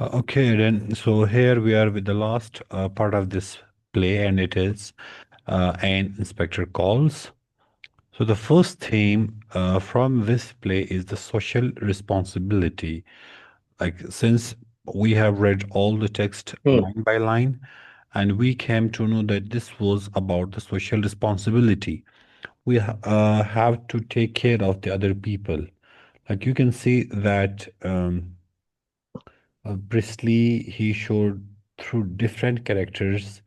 Okay, then. So here we are with the last part of this play, and it is an inspector calls. So the first theme from this play is the social responsibility. Like since we have read all the text Hmm. line by line, and we came to know that this was about the social responsibility. We have to take care of the other people. Like you can see that. Priestley, he showed through different characters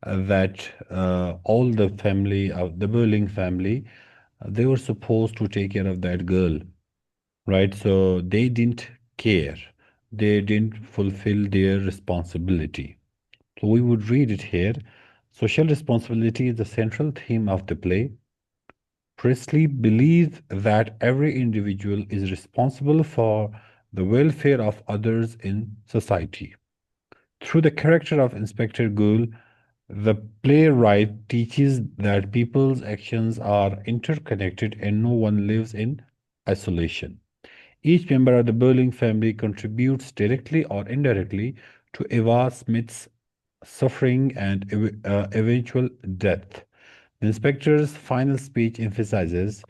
that all the family of the Burling family, they were supposed to take care of that girl, right? So they didn't care. They didn't fulfill their responsibility. So we would read it here. Social responsibility is the central theme of the play. Priestley believes that every individual is responsible for the welfare of others in society. Through the character of Inspector Gould, the playwright teaches that people's actions are interconnected and no one lives in isolation. Each member of the Burling family contributes directly or indirectly to Eva Smith's suffering and eventual death. The inspector's final speech emphasizes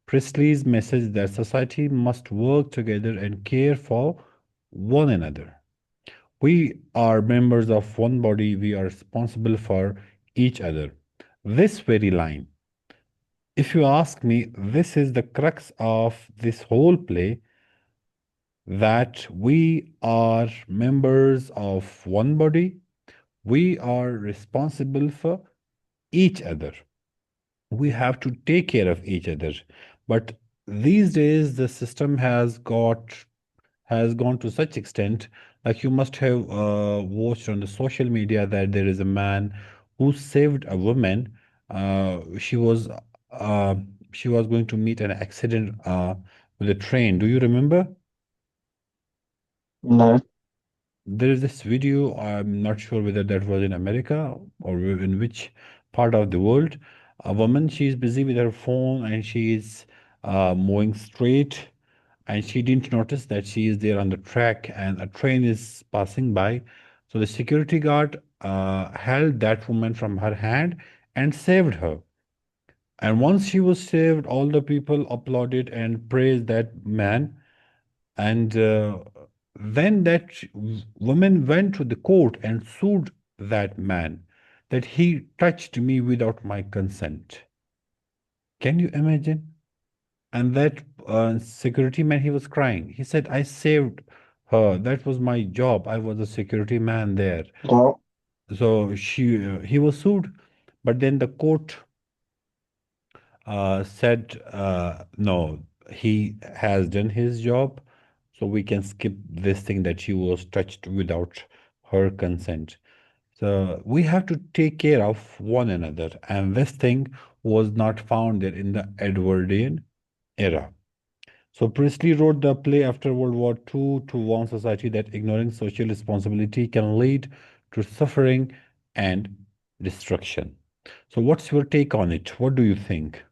Priestley's message that society must work together and care for one another. We are members of one body, we are responsible for each other. This very line, if you ask me, this is the crux of this whole play, that we are members of one body, we are responsible for each other. We have to take care of each other. But these days, the system has gone to such extent, like you must have watched on the social media that there is a man who saved a woman. She was uh, she was going to meet an accident with a train. Do you remember? No. There is this video. I'm not sure whether that was in America or in which part of the world. A woman, she is busy with her phone and she is moving straight, and she didn't notice that she is there on the track and a train is passing by. So the security guard held that woman from her hand and saved her. And once she was saved, all the people applauded and praised that man. And then woman went to the court and sued that man that he touched me without my consent. Can you imagine? And that security man, he was crying. He said, I saved her. That was my job. I was a security man there. Well, So he was sued. But then the court said, no, he has done his job, so we can skip this thing that she was touched without her consent. So we have to take care of one another, and this thing was not found there in the Edwardian era. So Priestley wrote the play after World War II to warn society that ignoring social responsibility can lead to suffering and destruction. So what's your take on it? What do you think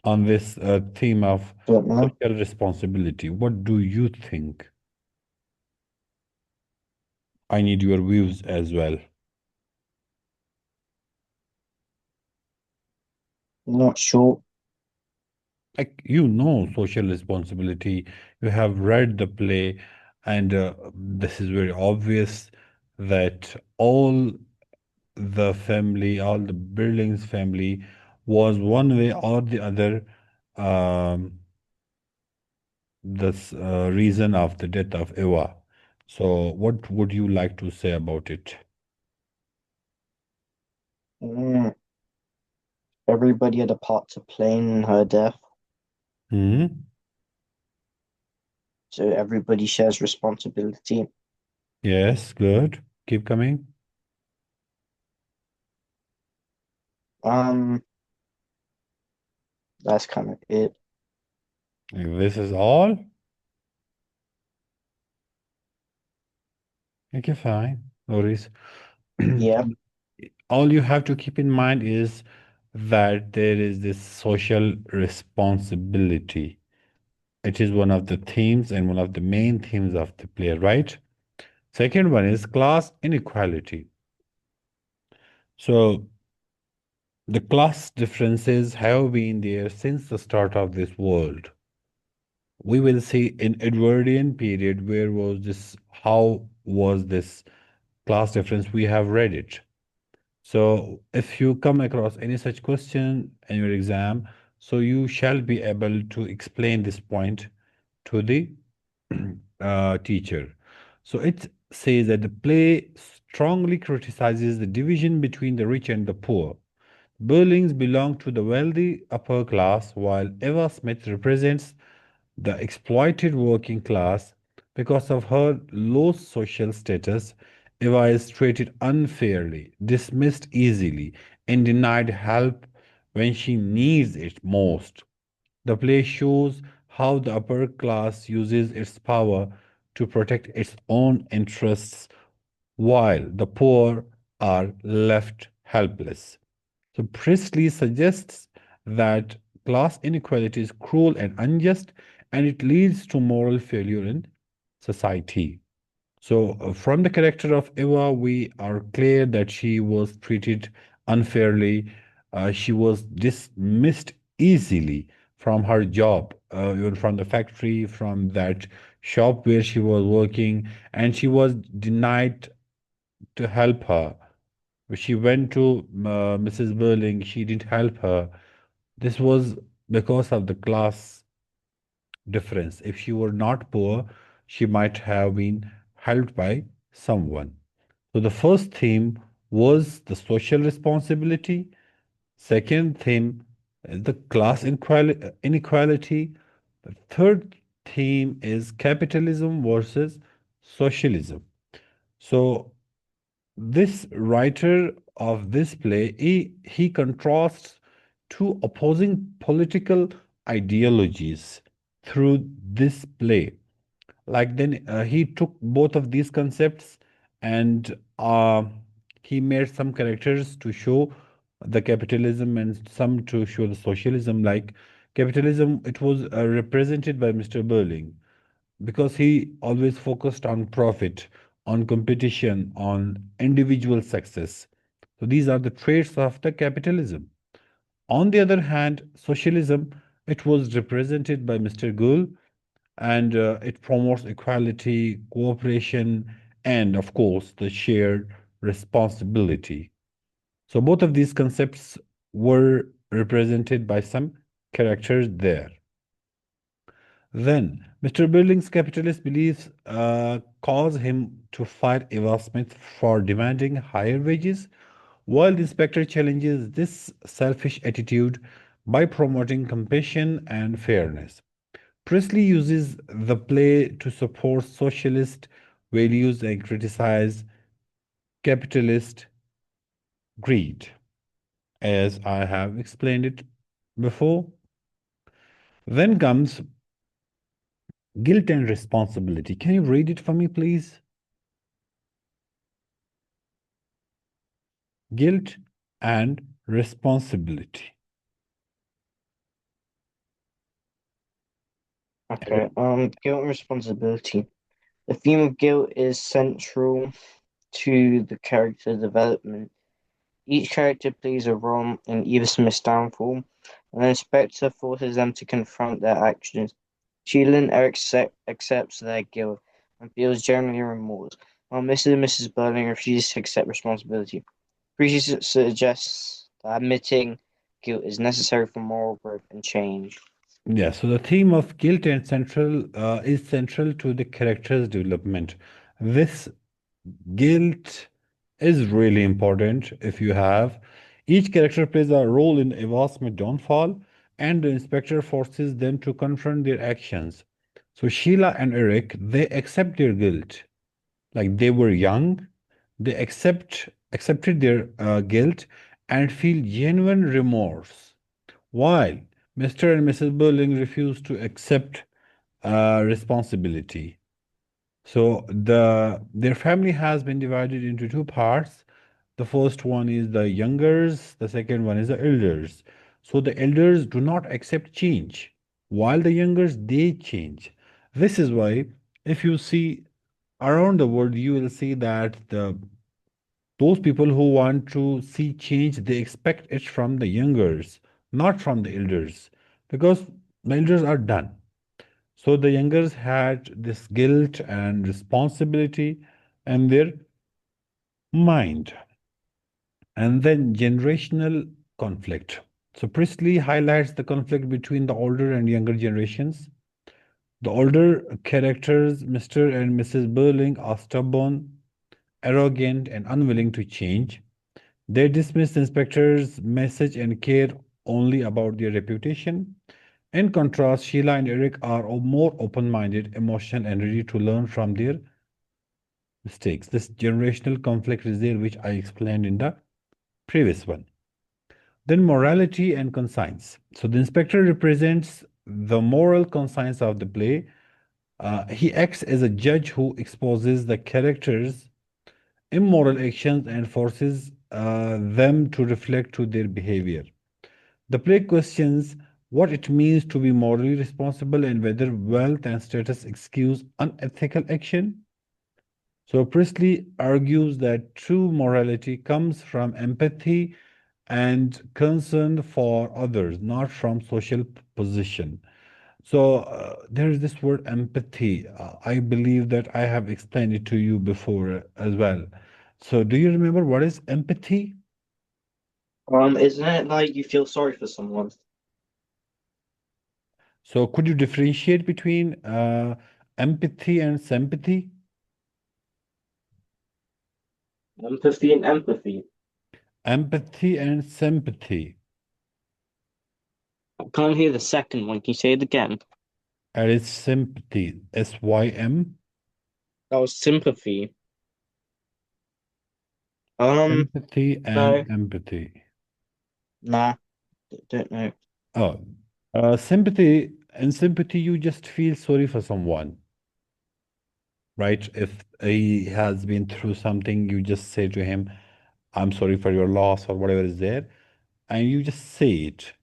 on this theme of don't know. social responsibility? What do you think? I need your views as well. Not sure. Like, you know, social responsibility, you have read the play, and this is very obvious that all the Billings family was one way or the other the reason of the death of Eva. So, what would you like to say about it? Mm, everybody had a part to play in her death, Hmm. so everybody shares responsibility. Yes, good. Keep coming. Um, that's kind of it. If this is all, okay, fine. No worries. Yeah. All you have to keep in mind is that there is this social responsibility. It is one of the themes and one of the main themes of the play, right? Second one is class inequality. So the class differences have been there since the start of this world. We will see in Edwardian period where was this, how was this class difference? We have read it. So if you come across any such question in your exam, so you shall be able to explain this point to the teacher. So it says that the play strongly criticizes the division between the rich and the poor. Burlings belong to the wealthy upper class, while Eva Smith represents the exploited working class. Because of her low social status, Eva is treated unfairly, dismissed easily, and denied help when she needs it most. The play shows how the upper class uses its power to protect its own interests while the poor are left helpless. So Priestley suggests that class inequality is cruel and unjust, and it leads to moral failure in society. So, from the character of Eva, we are clear that she was treated unfairly. She was dismissed easily from her job, even from the factory, from that shop where she was working, and she was denied to help her. She went to Mrs. Burling, she didn't help her. This was because of the class difference. If she were not poor, she might have been helped by someone. So the first theme was the social responsibility. Second theme, the class inequality. The third theme is capitalism versus socialism. So this writer of this play, he contrasts two opposing political ideologies through this play. Like then he took both of these concepts and he made some characters to show the capitalism and some to show the socialism. Like capitalism, it was represented by Mr. Berling because he always focused on profit, on competition, on individual success. So these are the traits of the capitalism. On the other hand, socialism, it was represented by Mr. Gould, and it promotes equality, cooperation, and of course, the shared responsibility. So both of these concepts were represented by some characters there. Then, Mr. Billing's capitalist beliefs cause him to fight Eva Smith for demanding higher wages, while the inspector challenges this selfish attitude by promoting compassion and fairness. Presley uses the play to support socialist values and criticize capitalist greed, as I have explained it before. Then comes guilt and responsibility. Can you read it for me, please? Guilt and responsibility. Okay, guilt and responsibility. The theme of guilt is central to the character development. Each character plays a role in Eva Smith's downfall, and the inspector forces them to confront their actions. Sheila and Eric accepts their guilt and feels genuine remorse, while Mrs. and Mrs. Burling refuses to accept responsibility. Preach suggests that admitting guilt is necessary for moral growth and change. Yeah, so the theme of guilt and central is central to the character's development. This guilt is really important if you have. Each character plays a role in Eva's downfall, and the inspector forces them to confront their actions. So Sheila and Eric, they accept their guilt. Like they were young, they accepted their guilt and feel genuine remorse. While Mr. and Mrs. Burling refuse to accept responsibility. So their family has been divided into two parts. The first one is the youngers, the second one is the elders. So the elders do not accept change. while the youngers they change. This is why if you see around the world, you will see that the those people who want to see change, they expect it from the youngers, not from the elders, because the elders are done. So the youngers had this guilt and responsibility and their mind. And then generational conflict. So Priestley highlights the conflict between the older and younger generations. The older characters, Mr. and Mrs. Burling, are stubborn, arrogant, and unwilling to change. They dismiss the inspector's message and care only about their reputation. In contrast, Sheila and Eric are more open minded, emotional, and ready to learn from their mistakes. This generational conflict is there, which I explained in the previous one. Then morality and conscience. So the inspector represents the moral conscience of the play. He acts as a judge who exposes the characters' immoral actions and forces them to reflect to their behavior. The play questions what it means to be morally responsible and whether wealth and status excuse unethical action. So Priestley argues that true morality comes from empathy and concern for others, not from social position. So there is this word empathy. I believe that I have explained it to you before as well. So do you remember what is empathy? Isn't it like you feel sorry for someone? So could you differentiate between empathy and sympathy? Empathy and empathy. Empathy and sympathy. I can't hear the second one. Can you say it again? That is sympathy. S-Y-M. That was sympathy. Um, Sympathy and no, empathy. nah, don't know. Oh, sympathy. In sympathy, you just feel sorry for someone, right? If he has been through something, you just say to him, I'm sorry for your loss or whatever is there, and you just say it.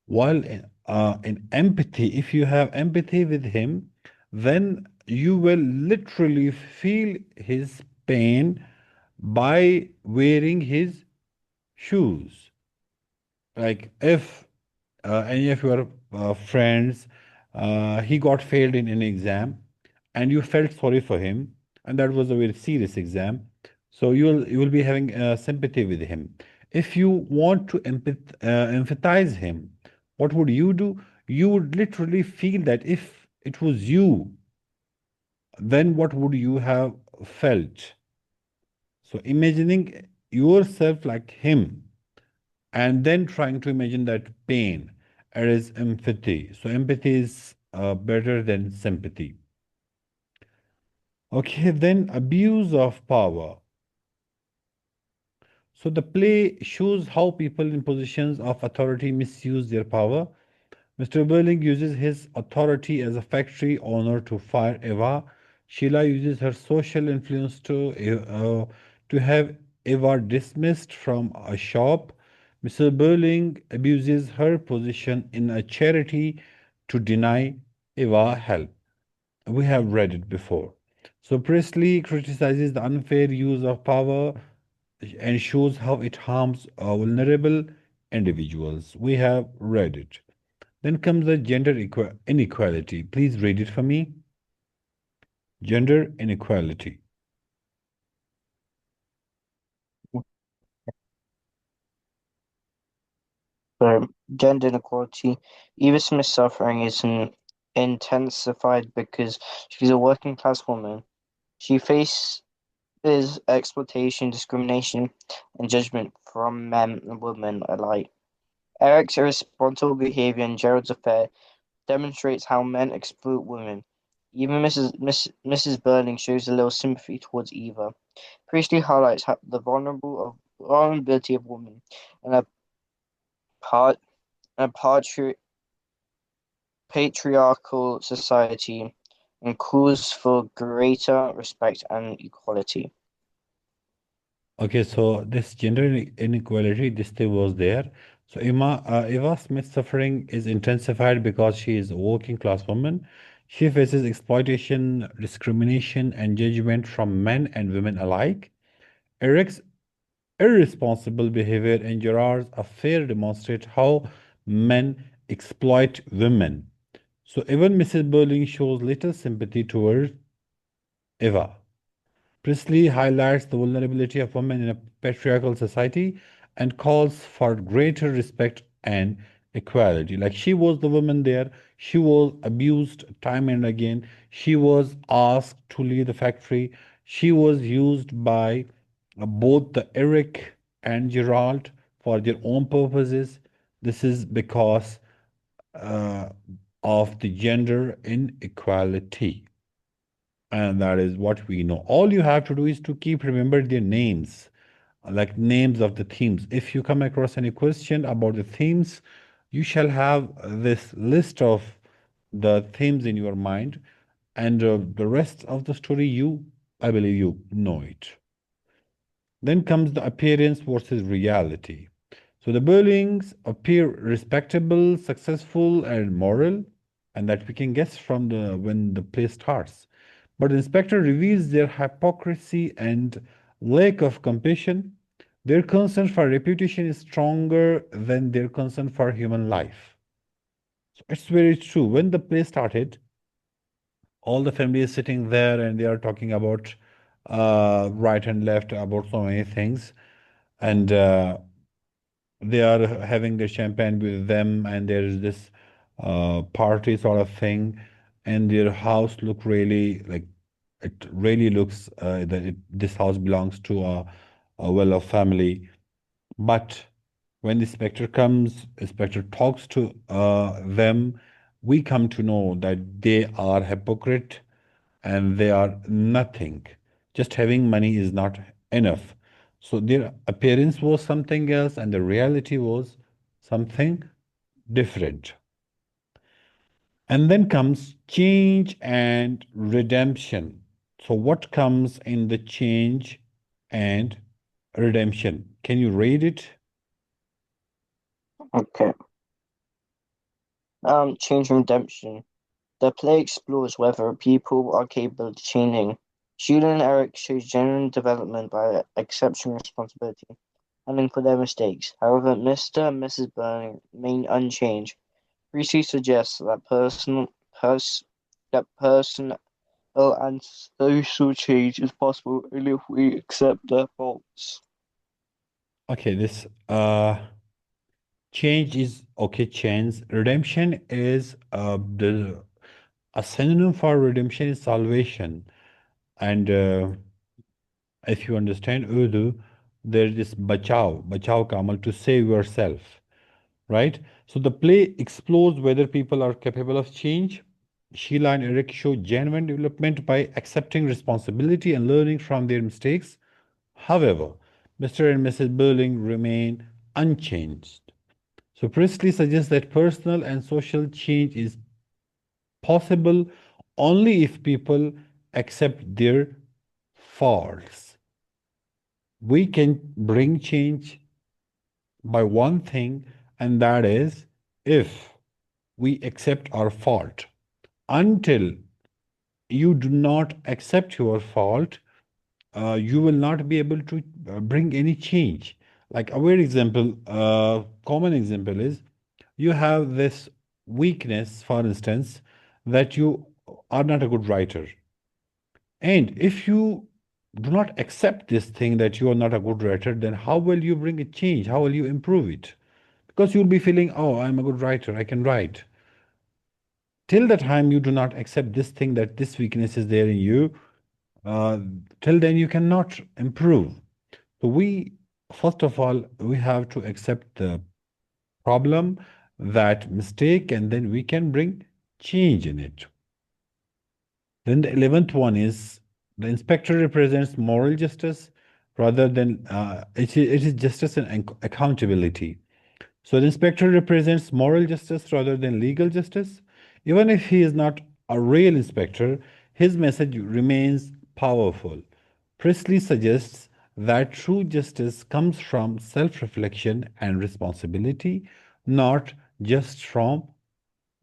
While in empathy, if you have empathy with him, then you will literally feel his pain by wearing his shoes. Like if any of your friends, he got failed in an exam, and you felt sorry for him, and that was a very serious exam. So you will be having sympathy with him. If you want to empathize him, what would you do? You would literally feel that if it was you, then what would you have felt? So imagining yourself like him and then trying to imagine that pain. It is empathy. So empathy is better than sympathy. Okay, then abuse of power. So the play shows how people in positions of authority misuse their power. Mr. Burling uses his authority as a factory owner to fire Eva. Sheila uses her social influence to have Eva dismissed from a shop. Mr. Burling abuses her position in a charity to deny Eva help. We have read it before. So Presley criticizes the unfair use of power and shows how it harms vulnerable individuals. We have read it. Then comes the gender inequality. Please read it for me. Gender inequality. So, gender inequality. Eva Smith's suffering is intensified because she's a working class woman. She faces exploitation, discrimination, and judgment from men and women alike. Eric's irresponsible behavior and Gerald's affair demonstrates how men exploit women. Even Mrs. Burning shows a little sympathy towards Eva. Priestley highlights the vulnerability of women in part, a patriarchal society and calls for greater respect and equality. Okay, so this gender inequality, this thing was there. So Eva Smith's suffering is intensified because she is a working class woman. She faces exploitation, discrimination, and judgment from men and women alike. Eric's irresponsible behavior and Gerard's affair demonstrate how men exploit women. So even Mrs. Burling shows little sympathy towards Eva. Priestley highlights the vulnerability of women in a patriarchal society and calls for greater respect and equality. Like she was the woman there, she was abused time and again, she was asked to leave the factory, she was used by both the Eric and Gerald for their own purposes. This is because uh, of the gender inequality. And that is what we know. All you have to do is to keep remember their names, like names of the themes. If you come across any question about the themes, you shall have this list of the themes in your mind, and the rest of the story, I believe you know it. Then comes the appearance versus reality. So the Burlings appear respectable, successful, and moral, and that we can guess from the when the play starts. But the inspector reveals their hypocrisy and lack of compassion. Their concern for reputation is stronger than their concern for human life. So it's very true. When the play started, all the family is sitting there and they are talking about right and left about so many things, and they are having the champagne with them, and there is this party sort of thing, and their house look really like it really looks this house belongs to a well-off family. But when the inspector comes, inspector talks to them, we come to know that they are hypocrite and they are nothing. Just having money is not enough. So their appearance was something else, and the reality was something different. And then comes change and redemption. So, what comes in the change and redemption? Can you read it? Okay. Change and redemption. The play explores whether people are capable of changing. Julian and Eric show genuine development by accepting responsibility and for their mistakes. However, Mr. and Mrs. Burning remain unchanged. Priestley suggests that personal and social change is possible only if we accept their faults. Okay, this change is okay, change. Redemption is the a synonym for redemption is salvation. And if you understand Urdu, there is this bachao kamal, to save yourself, right? So the play explores whether people are capable of change. Sheila and Eric show genuine development by accepting responsibility and learning from their mistakes. However, Mr. and Mrs. Burling remain unchanged. So Priestley suggests that personal and social change is possible only if people accept their faults. We can bring change by one thing, and that is if we accept our fault. Until you do not accept your fault, you will not be able to bring any change. Like a very example, common example is you have this weakness, for instance, that you are not a good writer. And if you do not accept this thing that you are not a good writer, then how will you bring a change? How will you improve it? Because you'll be feeling, oh, I'm a good writer, I can write. Till the time you do not accept this thing that this weakness is there in you, uh, till then you cannot improve. So we, first of all, we have to accept the problem, that mistake, and then we can bring change in it. Then the 11th one is the inspector represents moral justice rather than it is justice and accountability. So the inspector represents moral justice rather than legal justice. Even if he is not a real inspector, his message remains powerful. Priestley suggests that true justice comes from self-reflection and responsibility, not just from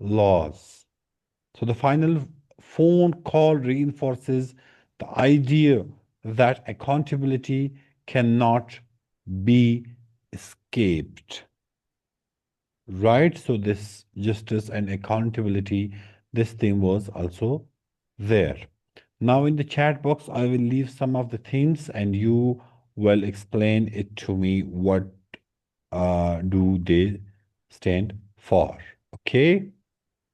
laws. So the final phone call reinforces the idea that accountability cannot be escaped. Right? So this justice and accountability, this thing was also there. Now in the chat box, I will leave some of the themes and you will explain it to me. What do they stand for? Okay.